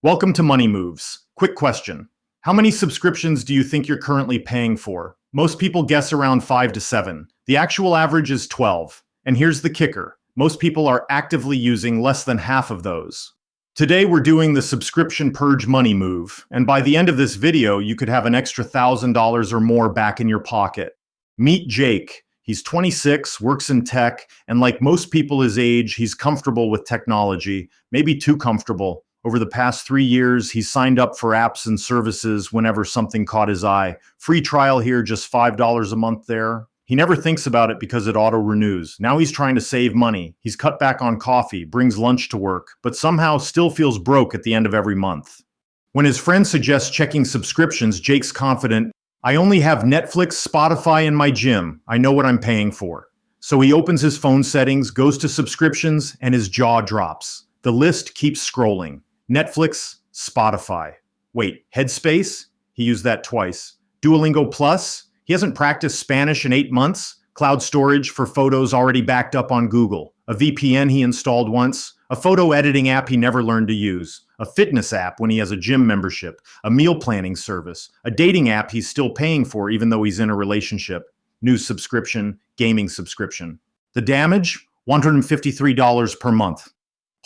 Welcome to Money Moves. Quick question. How many subscriptions do you think you're currently paying for? Most people guess around 5 to 7. The actual average is 12. And here's the kicker. Most people are actively using less than half of those. Today we're doing the subscription purge money move, and by the end of this video you could have an extra $1,000 or more back in your pocket. Meet Jake. He's 26, works in tech, and like most people his age, he's comfortable with technology, maybe too comfortable. Over the past 3 years, he's signed up for apps and services whenever something caught his eye. Free trial here, just $5 a month there. He never thinks about it because it auto-renews. Now he's trying to save money. He's cut back on coffee, brings lunch to work, but somehow still feels broke at the end of every month. When his friend suggests checking subscriptions, Jake's confident, "I only have Netflix, Spotify, and my gym. I know what I'm paying for." So he opens his phone settings, goes to subscriptions, and his jaw drops. The list keeps scrolling. Netflix, Spotify. Wait, Headspace? He used that twice. Duolingo Plus? He hasn't practiced Spanish in 8 months. Cloud storage for photos already backed up on Google. A VPN he installed once. A photo editing app he never learned to use. A fitness app when he has a gym membership. A meal planning service. A dating app he's still paying for even though he's in a relationship. News subscription. Gaming subscription. The damage? $153 per month.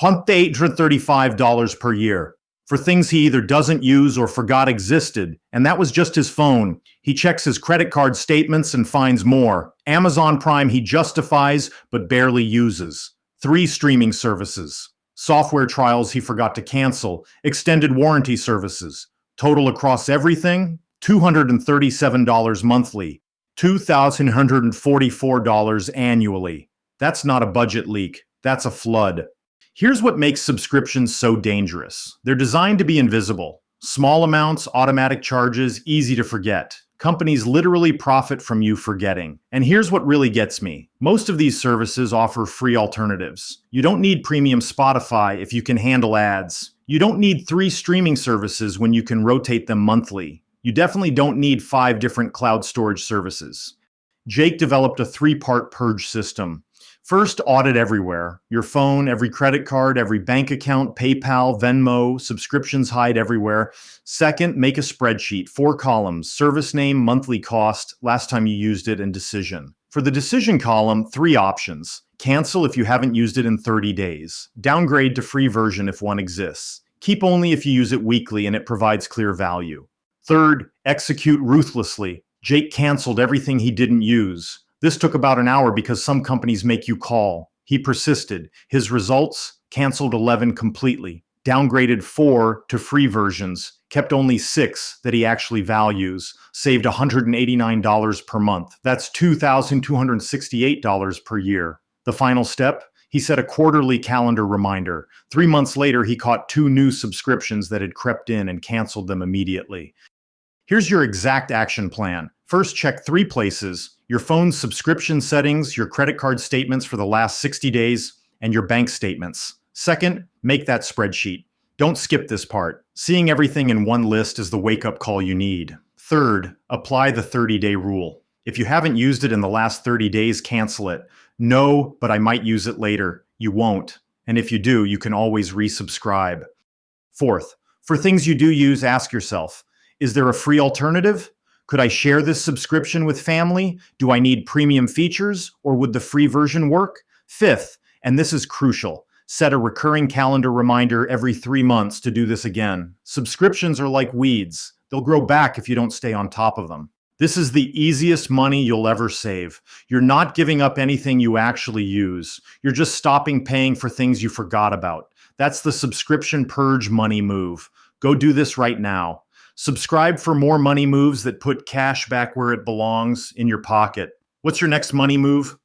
$135 per year for things he either doesn't use or forgot existed, and that was just his phone. He checks his credit card statements and finds more. Amazon Prime he justifies but barely uses. 3 streaming services. Software trials he forgot to cancel. Extended warranty services. Total across everything? $237 monthly. $2,144 annually. That's not a budget leak. That's a flood. Here's what makes subscriptions so dangerous. They're designed to be invisible. Small amounts, automatic charges, easy to forget. Companies literally profit from you forgetting. And here's what really gets me. Most of these services offer free alternatives. You don't need premium Spotify if you can handle ads. You don't need 3 streaming services when you can rotate them monthly. You definitely don't need 5 different cloud storage services. Jake developed a 3-part purge system. First, audit everywhere. Your phone, every credit card, every bank account, PayPal, Venmo, subscriptions hide everywhere. Second, make a spreadsheet, 4 columns, service name, monthly cost, last time you used it, and decision. For the decision column, 3 options. Cancel if you haven't used it in 30 days. Downgrade to free version if one exists. Keep only if you use it weekly and it provides clear value. Third, execute ruthlessly. Jake canceled everything he didn't use. This took about an hour because some companies make you call. He persisted. His results? Canceled 11 completely. Downgraded 4 to free versions. Kept only 6 that he actually values. Saved $189 per month. That's $2,268 per year. The final step? He set a quarterly calendar reminder. 3 months later, he caught 2 new subscriptions that had crept in and canceled them immediately. Here's your exact action plan. First, check 3 places: your phone's subscription settings, your credit card statements for the last 60 days, and your bank statements. Second, make that spreadsheet. Don't skip this part. Seeing everything in one list is the wake-up call you need. Third, apply the 30-day rule. If you haven't used it in the last 30 days, cancel it. No, but I might use it later. You won't. And if you do, you can always resubscribe. Fourth, for things you do use, ask yourself, is there a free alternative? Could I share this subscription with family? Do I need premium features, or would the free version work? Fifth, and this is crucial, set a recurring calendar reminder every 3 months to do this again. Subscriptions are like weeds. They'll grow back if you don't stay on top of them. This is the easiest money you'll ever save. You're not giving up anything you actually use. You're just stopping paying for things you forgot about. That's the subscription purge money move. Go do this right now. Subscribe for more money moves that put cash back where it belongs, in your pocket. What's your next money move?